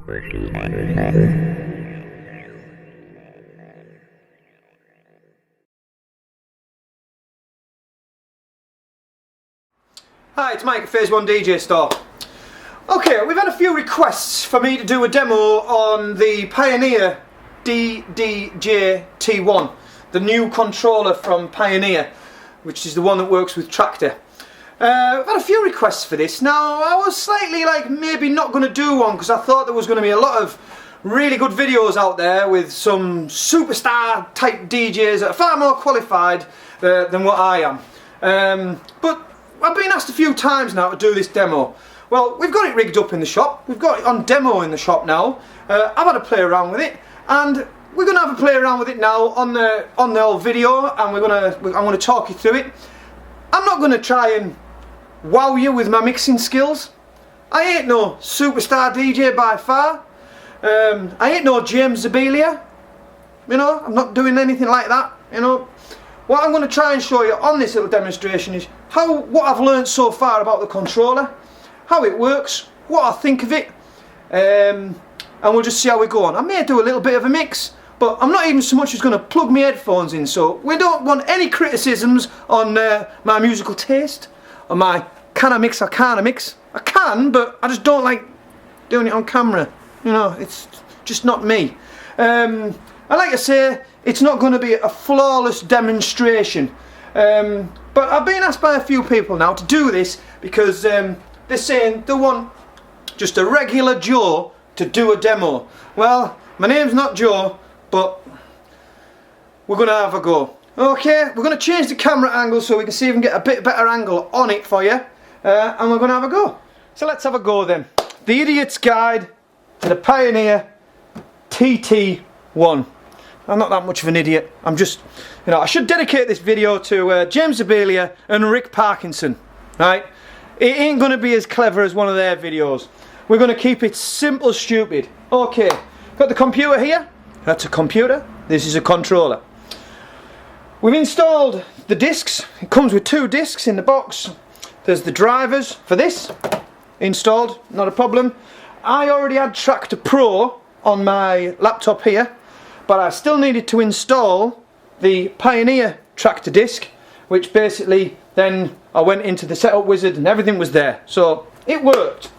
Hi, it's Mike at Phase 1 DJ Store. Okay, we've had a few requests for me to do a demo on the Pioneer ddj-t1, the new controller from Pioneer, which is the one that works with Tractor. I've had a few requests for this. Now, I was slightly maybe not going to do one because I thought there was going to be a lot of really good videos out there with some superstar type DJs that are far more qualified than what I am. But I've been asked a few times now to do this demo. Well, we've got it rigged up in the shop. We've got it on demo in the shop now. I've had a play around with it, and we're going to have a play around with it now on the old video, and I'm going to talk you through it. I'm not going to try and wow you with my mixing skills. I ain't no superstar DJ by far. I ain't no James Zabiela. You know, I'm not doing anything like that. You know, what I'm going to try and show you on this little demonstration is what I've learned so far about the controller, how it works, what I think of it, and we'll just see how we go on. I may do a little bit of a mix, but I'm not even so much as going to plug my headphones in, so we don't want any criticisms on my musical taste, or my can I mix or can't I mix. I can, but I just don't like doing it on camera. You know, it's just not me. And like I say, it's not going to be a flawless demonstration. But I've been asked by a few people now to do this because they're saying they want just a regular Joe to do a demo. Well, my name's not Joe, but we're going to have a go. Okay, we're going to change the camera angle so we can see if we can get a bit better angle on it for you. And we're going to have a go. So let's have a go then. The Idiot's Guide to the Pioneer TT1. I'm not that much of an idiot. I'm just, you know, I should dedicate this video to James Zabiela and Rick Parkinson, right? It ain't going to be as clever as one of their videos. We're going to keep it simple, stupid. Okay, got the computer here. That's a computer. This is a controller. We've installed the discs. It comes with 2 discs in the box. There's the drivers for this installed, not a problem. I already had Tractor Pro on my laptop here, but I still needed to install the Pioneer Tractor disc, which basically then I went into the setup wizard and everything was there, so it worked.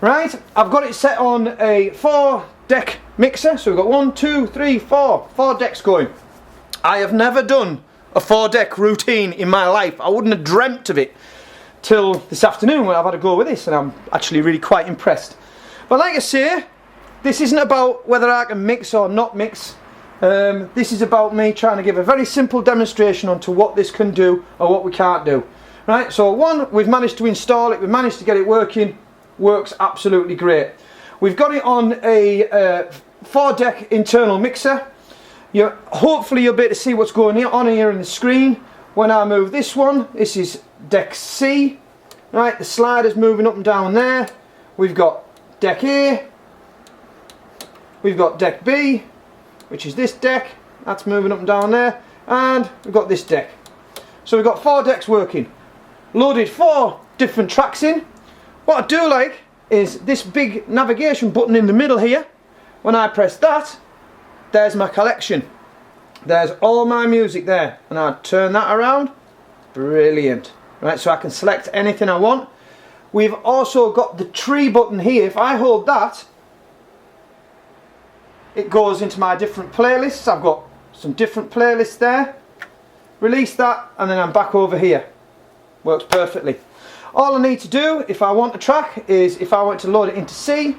Right, I've got it set on a 4-deck mixer, so we've got 1, 2, 3, 4 decks going. I have never done a 4-deck routine in my life. I wouldn't have dreamt of it till this afternoon when I've had a go with this, and I'm actually really quite impressed. But like I say, this isn't about whether I can mix or not mix. This is about me trying to give a very simple demonstration onto what this can do or what we can't do. Right, so one, we've managed to install it, we've managed to get it working, works absolutely great. We've got it on a 4-deck internal mixer. Hopefully you'll be able to see what's going on here in the screen. When I move this one, this is deck C. Right, the slider's moving up and down there. We've got deck A. We've got deck B, which is this deck. That's moving up and down there. And we've got this deck. So we've got 4 decks working. Loaded 4 different tracks in. What I do like is this big navigation button in the middle here. When I press that, there's my collection. There's all my music there. And I turn that around. Brilliant. Right, so I can select anything I want. We've also got the tree button here. If I hold that, it goes into my different playlists. I've got some different playlists there. Release that, and then I'm back over here. Works perfectly. All I need to do if I want a track is, if I want to load it into C,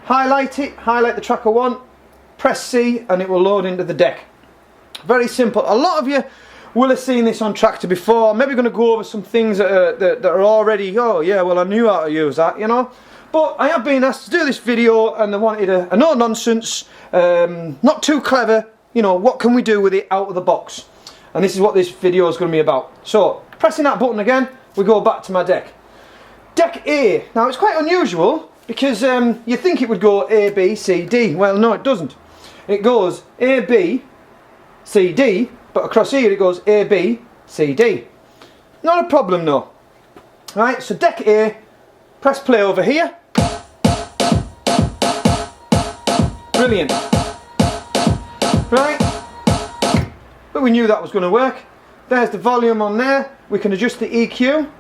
highlight it, highlight the track I want, press C, and it will load into the deck. Very simple. A lot of you will have seen this on Tractor before. I'm maybe going to go over some things that are already, oh yeah, well I knew how to use that, you know. But I have been asked to do this video, and they wanted a no nonsense, not too clever, you know, what can we do with it out of the box? And this is what this video is going to be about. So, pressing that button again, we go back to my deck. Deck A. Now it's quite unusual because you think it would go A, B, C, D. Well, no, it doesn't. It goes A, B, C, D, but across here it goes A, B, C, D. Not a problem, no. Right, so deck A, press play over here. Brilliant. Right? But we knew that was going to work. There's the volume on there. We can adjust the EQ.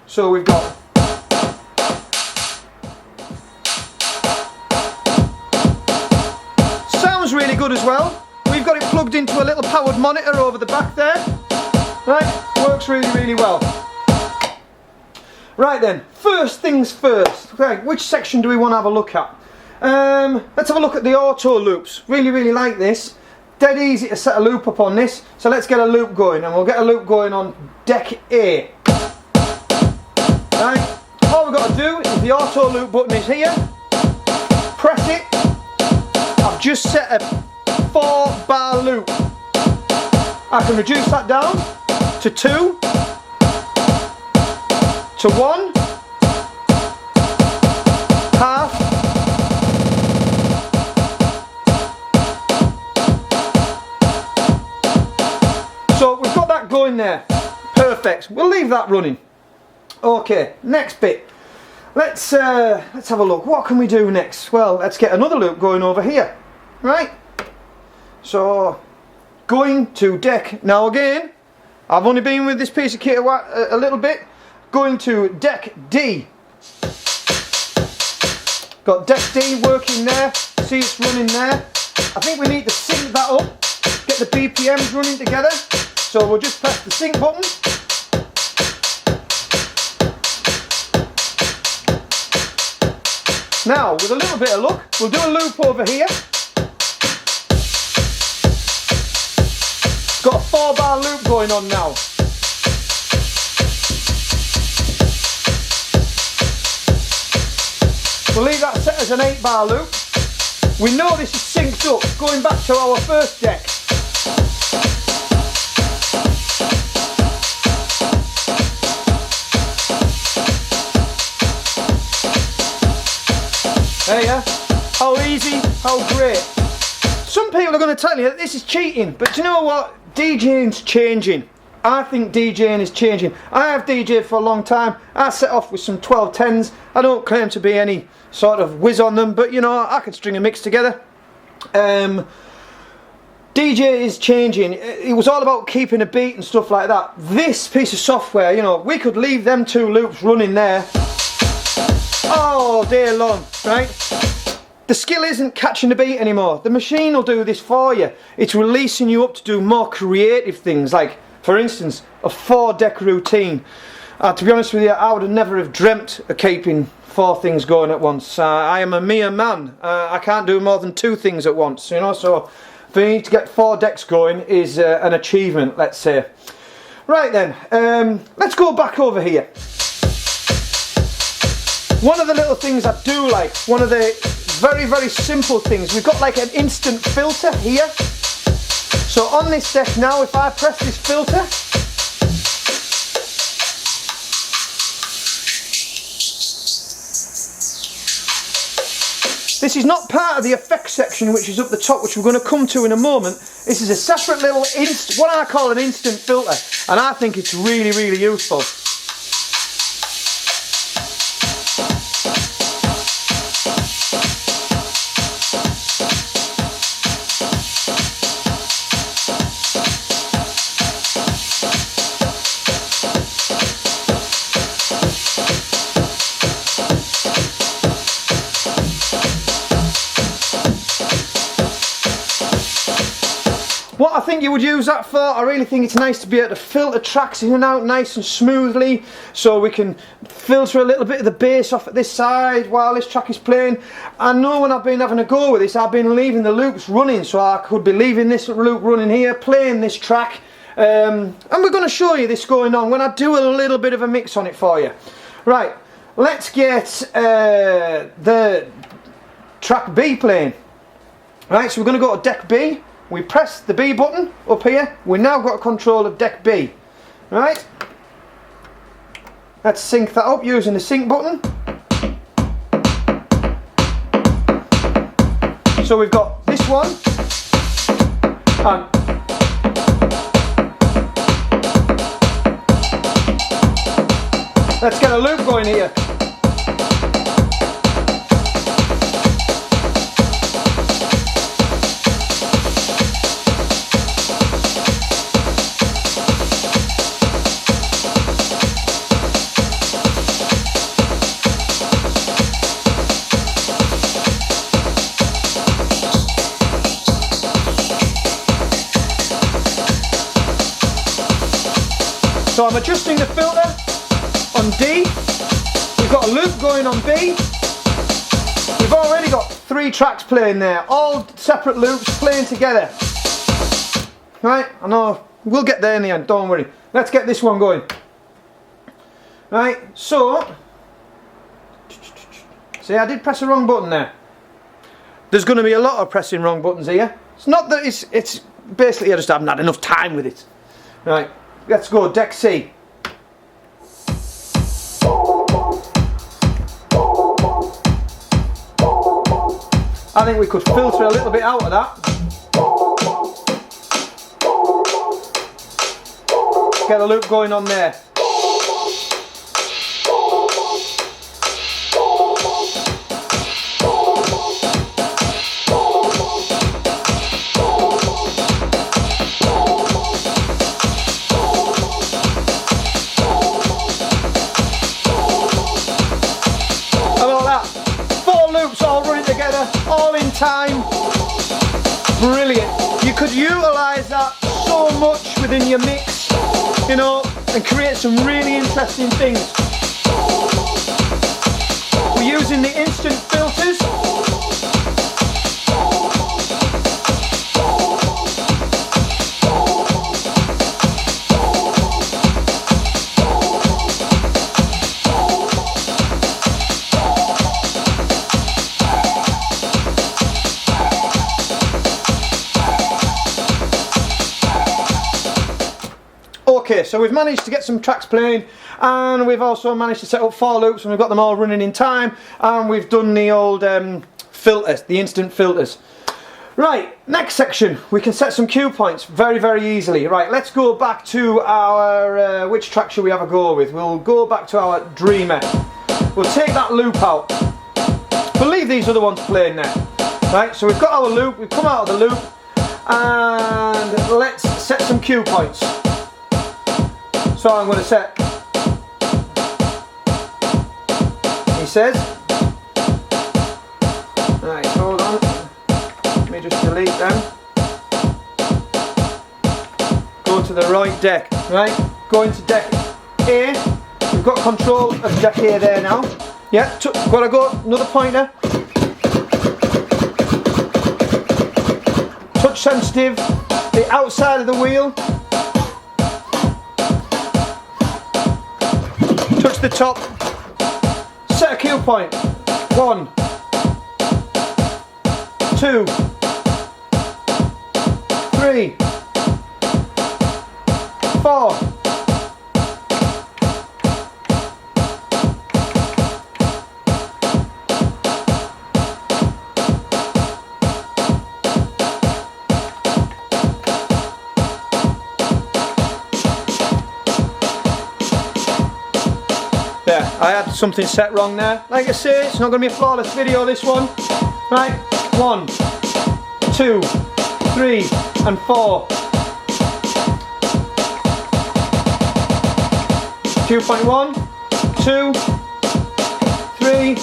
So we've got sounds really good as well. We've got it plugged into a little powered monitor over the back there. Right? Works really, really well. Right then, first things first. Okay, which section do we want to have a look at? Let's have a look at the auto loops. Really, really like this. Dead easy to set a loop up on this. So let's get a loop going, and we'll get a loop going on deck A. Right? All we've got to do is the auto loop button is here. Press it. I've just set a 4-bar loop. I can reduce that down to 2, to 1, half, so we've got that going there. Perfect. We'll leave that running. Okay, next bit. Let's have a look. What can we do next? Well, let's get another loop going over here. Right? So, going to deck. Now again, I've only been with this piece of kit a little bit. Going to deck D. Got deck D working there. See it's running there. I think we need to sync that up. Get the BPMs running together. So we'll just press the sync button. Now, with a little bit of luck, we'll do a loop over here. Got a 4-bar loop going on now. We'll leave that set as an 8-bar loop. We know this is synced up, going back to our first deck. There you are. How easy, how great. Some people are going to tell you that this is cheating, but you know what? DJing's changing. I think DJing is changing. I have DJed for a long time. I set off with some 1210s. I don't claim to be any sort of whiz on them, but you know, I can string a mix together. DJ is changing. It was all about keeping a beat and stuff like that. This piece of software, you know, we could leave them 2 loops running there all day long, right? The skill isn't catching the beat anymore. The machine will do this for you. It's releasing you up to do more creative things, like, for instance, a 4-deck routine. To be honest with you, I would have never have dreamt of keeping 4 things going at once. I am a mere man. I can't do more than 2 things at once, you know, so for me to get 4 decks going is an achievement, let's say. Right then, let's go back over here. One of the little things I do like, one of the very, very simple things, we've got like an instant filter here. So on this deck now, if I press this filter, this is not part of the effects section, which is up the top, which we're going to come to in a moment. This is a separate little what I call an instant filter, and I think it's really, really useful. What I think you would use that for, I really think it's nice to be able to filter tracks in and out nice and smoothly, so we can filter a little bit of the bass off at this side while this track is playing. I know when I've been having a go with this, I've been leaving the loops running, so I could be leaving this loop running here, playing this track, and we're going to show you this going on when I do a little bit of a mix on it for you. Right, let's get the track B playing. Right, so we're going to go to deck B. We press the B button up here. We've now got control of deck B. Right? Let's sync that up using the sync button. So we've got this one. And let's get a loop going here. So I'm adjusting the filter on D. We've got a loop going on B. We've already got 3 tracks playing there, all separate loops playing together. Right, I know, we'll get there in the end, don't worry. Let's get this one going. Right, so, see, I did press the wrong button there. There's going to be a lot of pressing wrong buttons here. It's not that it's basically I just haven't had enough time with it. Right, let's go, deck C. I think we could filter a little bit out of that. Get a loop going on there. All in time. Brilliant. You could utilise that so much within your mix, you know, and create some really interesting things. We're using the instant filters. Okay, so we've managed to get some tracks playing, and we've also managed to set up 4 loops, and we've got them all running in time, and we've done the old filters, the instant filters. Right, next section, we can set some cue points very, very easily. Right, let's go back to our, which track should we have a go with? We'll go back to our Dreamer. We'll take that loop out. We'll leave these other ones playing there. Right, so we've got our loop, we've come out of the loop, and let's set some cue points. So I'm going to set, he says, right, hold on, let me just delete them, go to the right deck, right, go into deck A, we've got control of deck A there now, yeah, gotta go, another pointer, touch sensitive, the outside of the wheel, touch the top, set a cue point, 1, 2, 3, 4. There, I had something set wrong there. Like I say, it's not going to be a flawless video, this one. Right, 1, 2, 3 and 4. 2.1, 2, 3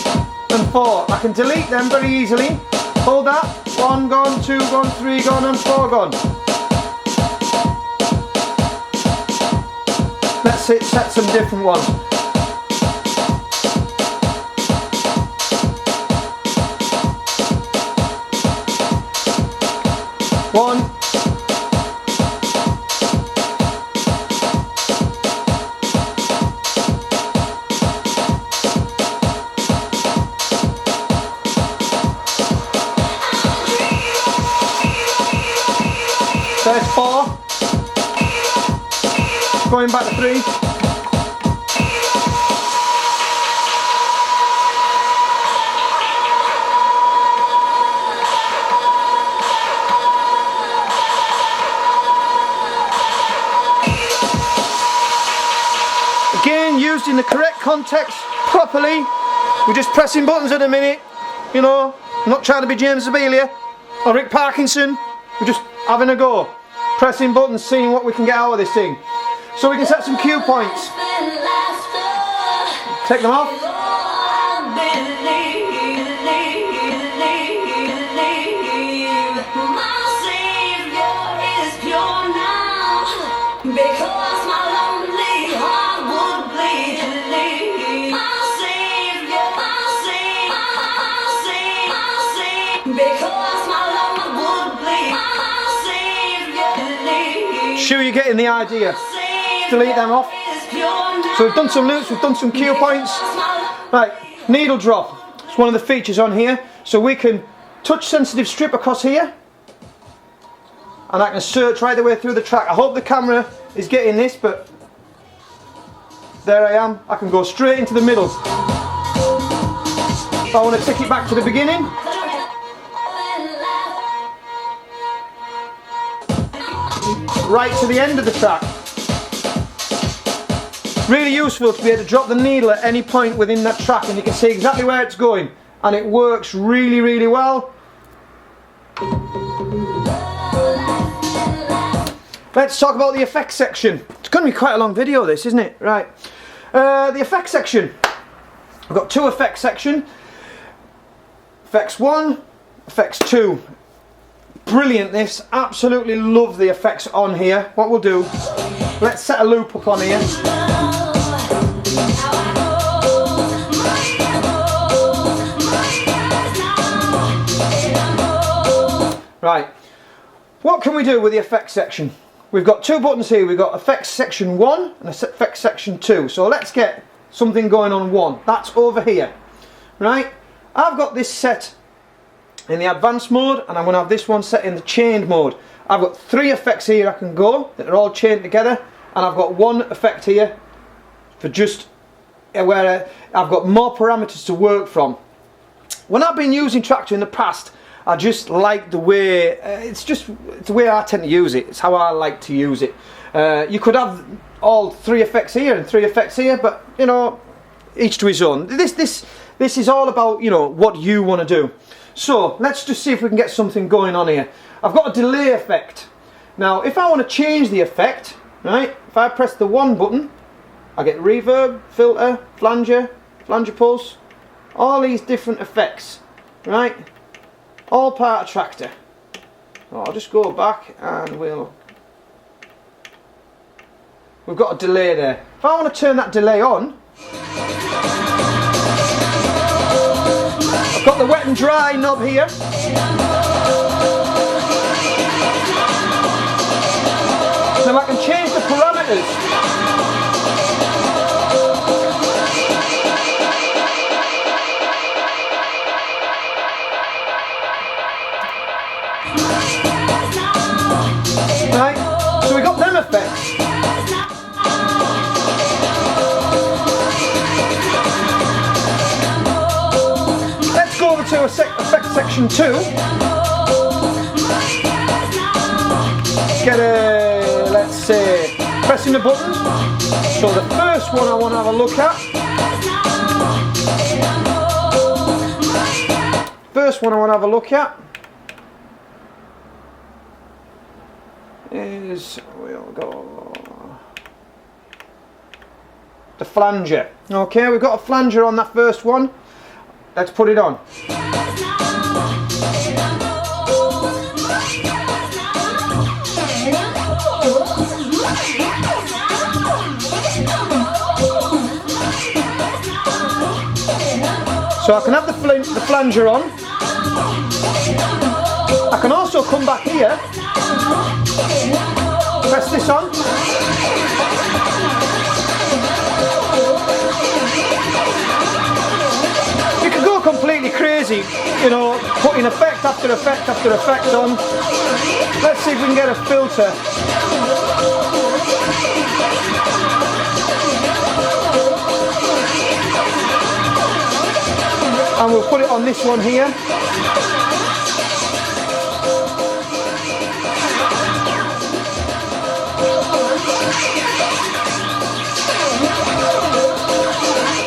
and 4. I can delete them very easily. Hold that. 1 gone, 2 gone, 3 gone and 4 gone. Let's set some different ones. 1, 4, going back to 3. Again, used in the correct context, properly. We're just pressing buttons at a minute, you know, I'm not trying to be James Abelia or Rick Parkinson, we're just having a go. Pressing buttons, seeing what we can get out of this thing. So we can set some cue points. Take them off. Sure you're getting the idea. Delete them off. So we've done some loops, we've done some cue points. Right, needle drop. It's one of the features on here. So we can touch sensitive strip across here. And I can search right the way through the track. I hope the camera is getting this, but there I am. I can go straight into the middle. If I want to take it back to the beginning. Right to the end of the track. Really useful to be able to drop the needle at any point within that track and you can see exactly where it's going. And it works really, really well. Let's talk about the effects section. It's going to be quite a long video this, isn't it? Right. The effects section. I've got two effects section. Effects 1, effects 2. Brilliant this. Absolutely love the effects on here. What we'll do, let's set a loop up on here. Right. What can we do with the effects section? We've got two buttons here. We've got effects section 1 and effects section 2. So let's get something going on 1. That's over here. Right? I've got this set in the advanced mode and I'm going to have this one set in the chained mode. I've got 3 effects here I can go that are all chained together and I've got 1 effect here for just where I've got more parameters to work from. When I've been using Traktor in the past, I just like the way, it's the way I tend to use it. It's how I like to use it. You could have all 3 effects here and 3 effects here, but you know, each to his own. This is all about, you know, what you want to do. So let's just see if we can get something going on here. I've got a delay effect. Now if I want to change the effect, right, if I press the 1 button, I get reverb, filter, flanger, flanger pulse, all these different effects, right, all part of Traktor. So I'll just go back and we've got a delay there. If I want to turn that delay on, I've got the wet and dry knob here. Now I can change the parameters. Right, so we got them effects. To effect section 2. Get a, let's say, pressing the buttons. So the first one I want to have a look at. First one I want to have a look at is, we'll go, the flanger. Okay, we've got a flanger on that first one. Let's put it on. So I can have the flanger on. I can also come back here, press this on. You can go completely crazy, you know, putting effect after effect after effect on. Let's see if we can get a filter. And we'll put it on this one here.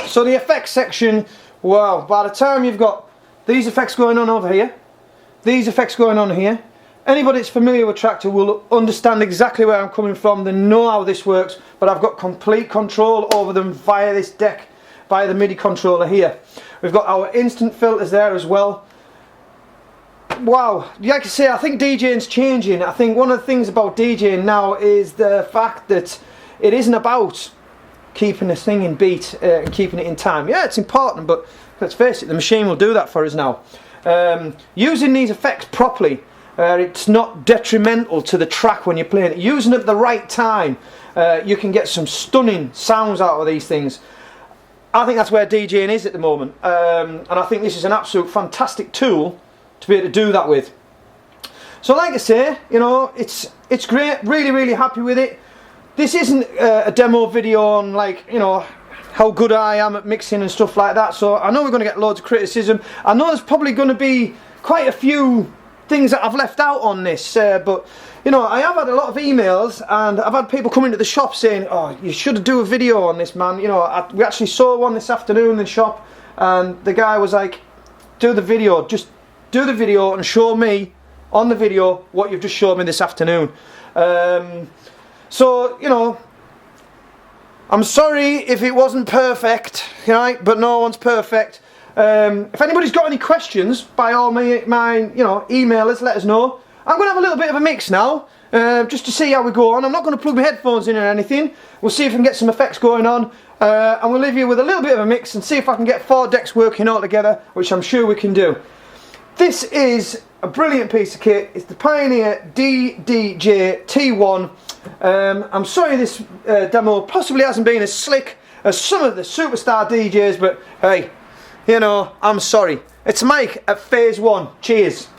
So the effects section, wow, by the time you've got these effects going on over here, these effects going on here, anybody that's familiar with Traktor will understand exactly where I'm coming from. They know how this works, but I've got complete control over them via this deck, via the MIDI controller here. We've got our instant filters there as well. Wow, like I say, I think DJing's changing. I think one of the things about DJing now is the fact that it isn't about keeping a thing in beat and keeping it in time. Yeah, it's important, but let's face it, the machine will do that for us now. Using these effects properly, it's not detrimental to the track when you're playing it. Using it at the right time, you can get some stunning sounds out of these things. I think that's where DJing is at the moment, and I think this is an absolute fantastic tool to be able to do that with. So like I say, you know, it's great, really happy with it. This isn't a demo video on, like, you know, how good I am at mixing and stuff like that, so I know we're going to get loads of criticism. I know there's probably going to be quite a few things that I've left out on this, but you know, I have had a lot of emails, and I've had people come into the shop saying, oh, you should do a video on this, man. You know, we actually saw one this afternoon in the shop, and the guy was like, do the video, just do the video and show me on the video what you've just showed me this afternoon. So, you know, I'm sorry if it wasn't perfect, right? But no one's perfect. If anybody's got any questions, by all means, you know, email us, let us know. I'm going to have a little bit of a mix now, just to see how we go on. I'm not going to plug my headphones in or anything. We'll see if we can get some effects going on, and we'll leave you with a little bit of a mix and see if I can get 4 decks working all together, which I'm sure we can do. This is a brilliant piece of kit. It's the Pioneer ddj-t1. I'm sorry this demo possibly hasn't been as slick as some of the superstar DJs, but hey, you know, I'm sorry. It's Mike at Phase 1. Cheers.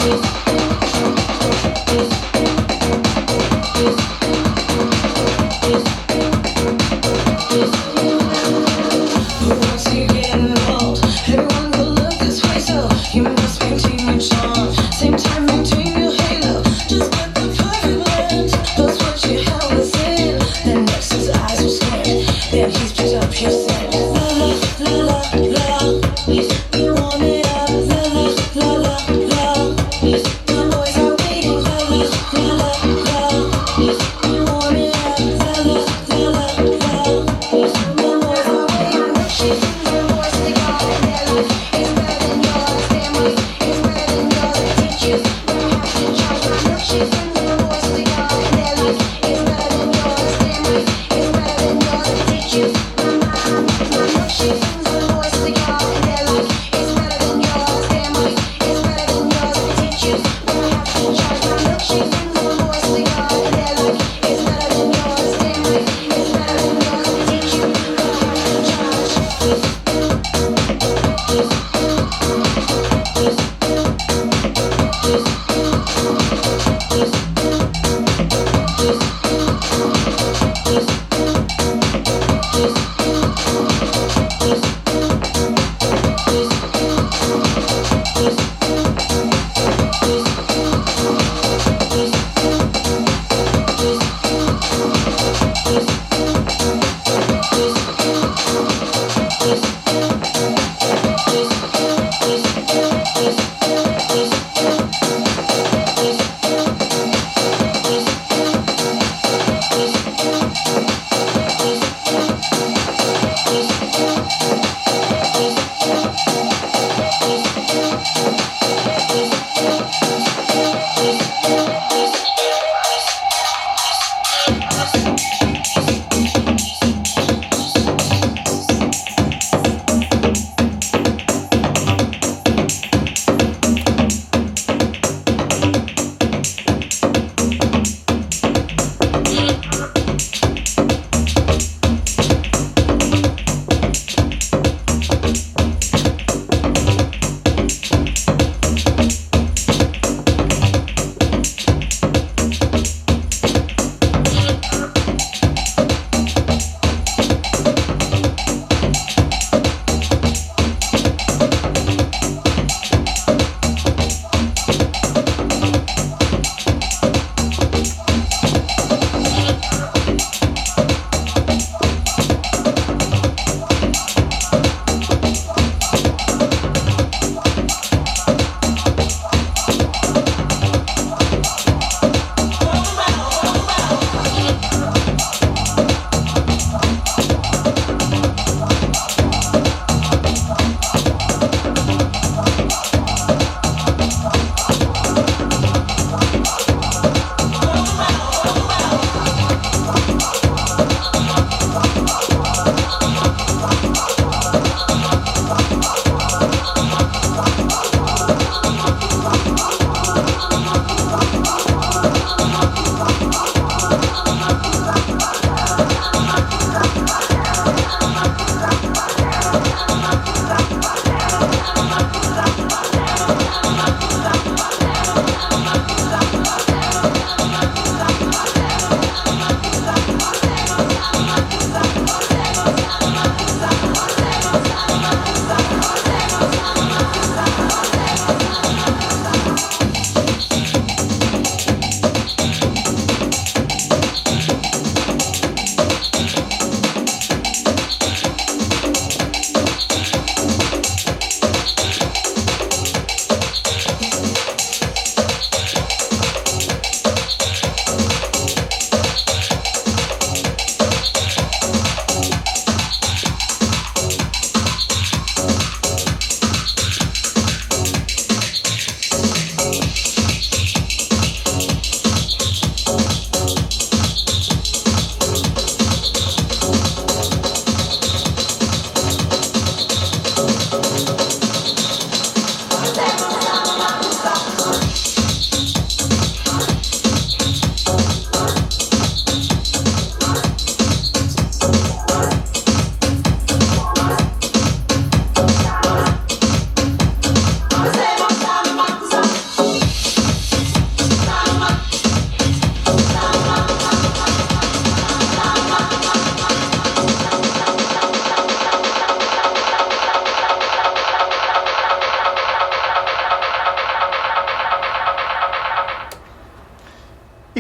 La la la la, la la la la la.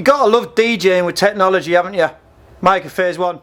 You gotta love DJing with technology, haven't you? Micah Phase 1.